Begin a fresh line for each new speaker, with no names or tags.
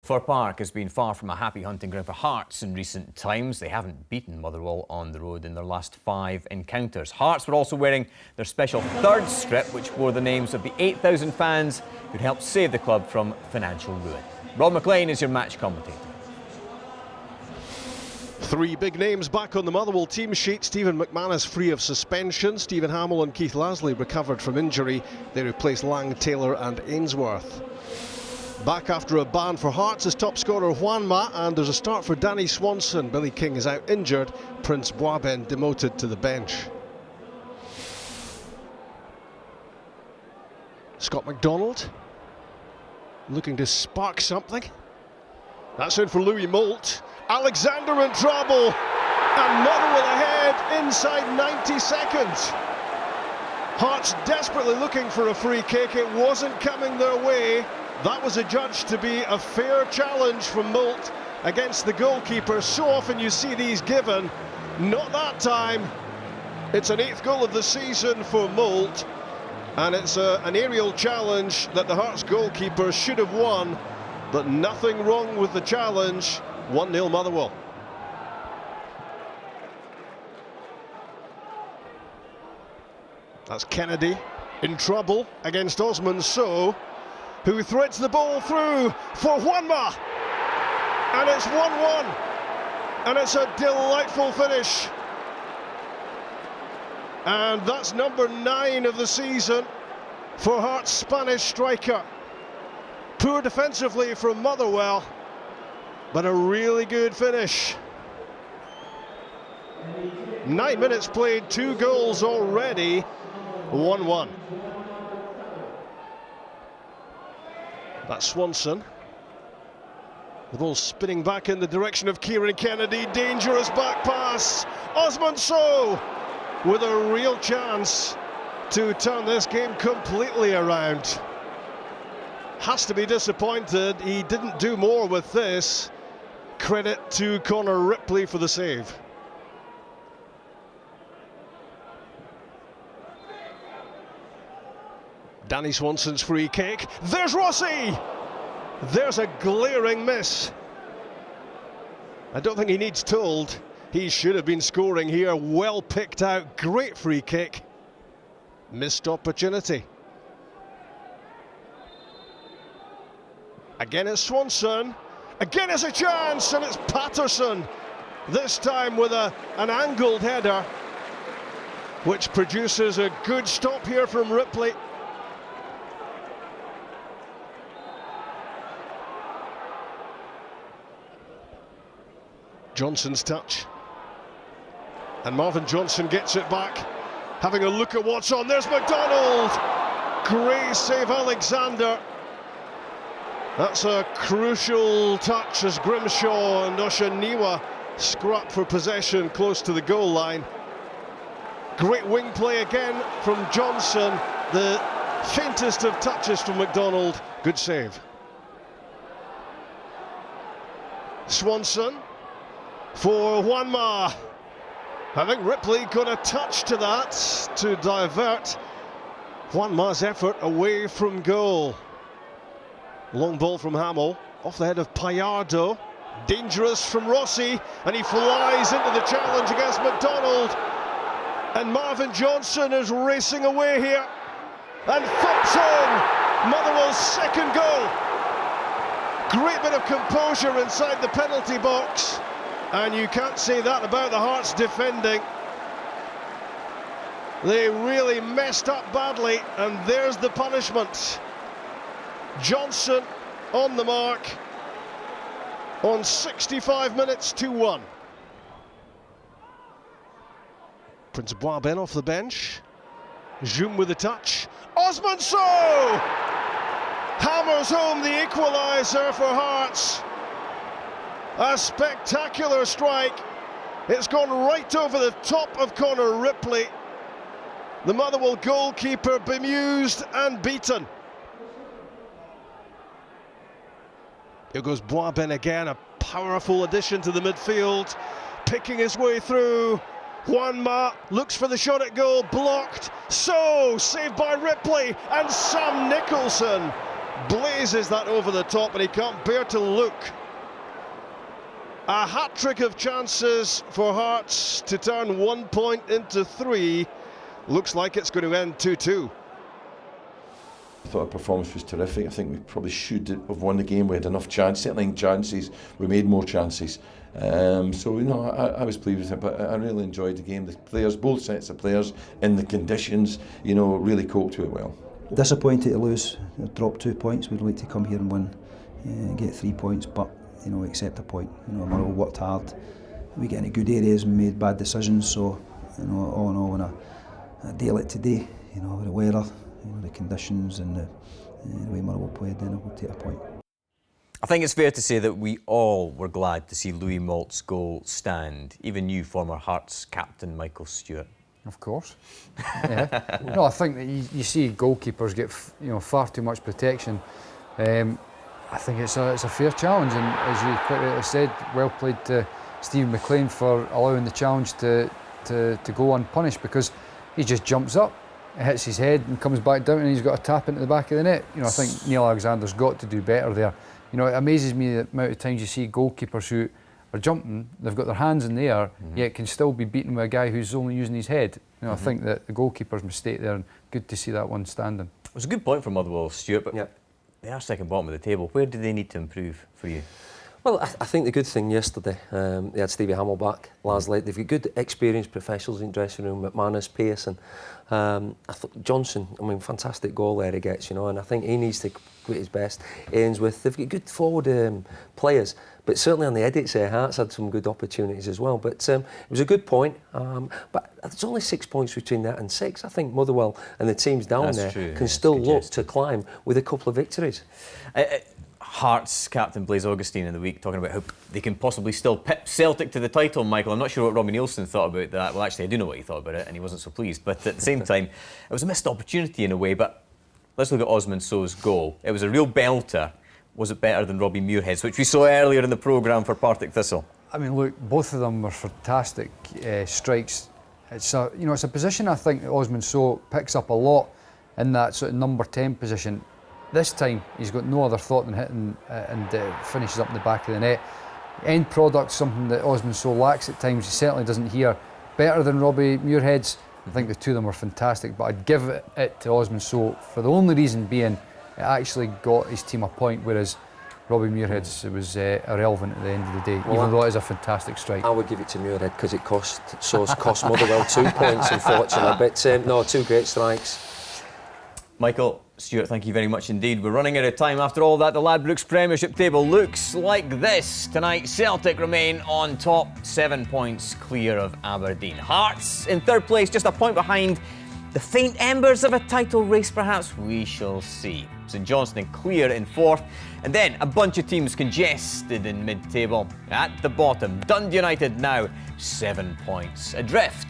Fir Park has been far from a happy hunting ground for Hearts in recent times. They haven't beaten Motherwell on the road in their last 5 encounters. Hearts were also wearing their special third strip, which bore the names of the 8,000 fans who'd helped save the club from financial ruin. Rob McLean is your match commentator.
3 big names back on the Motherwell team sheet. Stephen McManus free of suspension. Stephen Hamill and Keith Lasley recovered from injury. They replaced Lang, Taylor and Ainsworth. Back after a ban for Hearts is top scorer Juanma, and there's a start for Danny Swanson. Billy King is out injured. Prince Boisben demoted to the bench. Scott MacDonald looking to spark something. That's in for Louis Moult. Alexander in trouble, and Motherwell ahead inside 90 seconds. Hearts desperately looking for a free kick. It wasn't coming their way. That was adjudged to be a fair challenge from Moult against the goalkeeper. So often you see these given, not that time. It's an 8th goal of the season for Moult, and it's an aerial challenge that the Hearts goalkeeper should have won, but nothing wrong with the challenge. 1-0 Motherwell. That's Kennedy in trouble against Osman Sow, who threads the ball through for Juanma, and it's 1-1, and it's a delightful finish. And that's number 9 of the season for Hearts' Spanish striker. Poor defensively from Motherwell, but a really good finish. 9 minutes played, 2 goals already, 1-1. That's Swanson. The ball spinning back in the direction of Kieran Kennedy. Dangerous back pass. Osman Sow with a real chance to turn this game completely around. Has to be disappointed he didn't do more with this. Credit to Connor Ripley for the save. Danny Swanson's free kick. There's Rossi! There's a glaring miss. I don't think he needs told. He should have been scoring here. Well picked out. Great free kick. Missed opportunity. Again it's Swanson. Again it's a chance, and it's Patterson. This time with an angled header, which produces a good stop here from Ripley. Johnson's touch, and Marvin Johnson gets it back, having a look at what's on. There's MacDonald. Great save, Alexander. That's a crucial touch as Grimshaw and Oshaniwa scrap for possession close to the goal line. Great wing play again from Johnson. The faintest of touches from MacDonald. Good save. Swanson for Juanma. I think Ripley got a touch to that to divert Juanma's effort away from goal. Long ball from Hamill, off the head of Payardo. Dangerous from Rossi, and he flies into the challenge against MacDonald. And Marvin Johnson is racing away here and thumps home Motherwell's 2nd goal. Great bit of composure inside the penalty box. And you can't say that about the Hearts defending. They really messed up badly, and there's the punishment. Johnson on the mark on 65 minutes, 2-1. Prince Boisben off the bench. Zoom with a touch. Osman Sow hammers home the equaliser for Hearts. A spectacular strike. It's gone right over the top of Connor Ripley. The Motherwell goalkeeper bemused and beaten. Here goes Boisben again, a powerful addition to the midfield, picking his way through. Juanma looks for the shot at goal, blocked. So saved by Ripley, and Sam Nicholson blazes that over the top, and he can't bear to look. A hat-trick of chances for Hearts to turn 1 point into 3. Looks like it's going to end 2-2.
I thought our performance was terrific. I think we probably should have won the game. We had enough chances, certainly chances. We made more chances. So, you know, I was pleased with it, but I really enjoyed the game. The players, both sets of players, in the conditions, you know, really coped with it well.
Disappointed to lose, drop 2 points. We'd like to come here and win, get 3 points, but, you know, accept a point. You know, Motherwell worked hard. We get into good areas and made bad decisions. So, you know, all in all, on a day like today, you know, with the weather, you know, the conditions and the way Motherwell played, then we'll take a point.
I think it's fair to say that we all were glad to see Louis Malt's goal stand. Even you, former Hearts captain Michael Stewart.
Of course. Yeah. No, I think that you see goalkeepers get far too much protection. I think it's a fair challenge, and as you quite rightly said, well played to Stephen McLean for allowing the challenge to go unpunished, because he just jumps up, hits his head and comes back down, and he's got a tap into the back of the net. You know, I think Neil Alexander's got to do better there. You know, it amazes me the amount of times you see goalkeepers who are jumping, they've got their hands in the air, yet can still be beaten with a guy who's only using his head. You know, I think that the goalkeeper's mistake there, and good to see that one standing.
It was a good point from Motherwell, Stuart, but they are second bottom of the table. Where do they need to improve for you?
Well, I think the good thing yesterday, they had Stevie Hamill back, Lars Lake. They've got good experienced professionals in the dressing room, McManus, Pearson. I thought Johnson, I mean, fantastic goal there he gets, you know, and I think he needs to quit his best. Ainsworth, they've got good forward players, but certainly on the edits there, Hearts had some good opportunities as well. But it was a good point, but there's only 6 points between that and 6. I think Motherwell and the teams down there can still look to climb with a couple of victories.
Hearts captain Blaise Augustine in the week talking about how they can possibly still pip Celtic to the title, Michael. I'm not sure what Robbie Neilson thought about that. Well, actually, I do know what he thought about it, and he wasn't so pleased. But at the same time, it was a missed opportunity in a way. But let's look at Osman So's goal. It was a real belter. Was it better than Robbie Muirhead's, which we saw earlier in the programme for Partick Thistle?
I mean, look, both of them were fantastic strikes. It's a position I think that Osman So picks up a lot in that sort of number 10 position. This time, he's got no other thought than hitting and finishes up in the back of the net. End product, something that Osman So lacks at times. He certainly doesn't hear. Better than Robbie Muirhead's. I think the two of them were fantastic, but I'd give it to Osman So for the only reason being it actually got his team a point, whereas Robbie Muirhead's was irrelevant at the end of the day, even though it is a fantastic strike.
I would give it to Muirhead because it cost Motherwell 2 points, unfortunately. But no, two great strikes.
Michael, Stuart, thank you very much indeed. We're running out of time. After all that, the Ladbrokes Premiership table looks like this. Tonight, Celtic remain on top, 7 points clear of Aberdeen. Hearts in third place, just a point behind. The faint embers of a title race, perhaps, we shall see. St Johnstone clear in fourth, and then a bunch of teams congested in mid-table. At the bottom, Dundee United now 7 points adrift.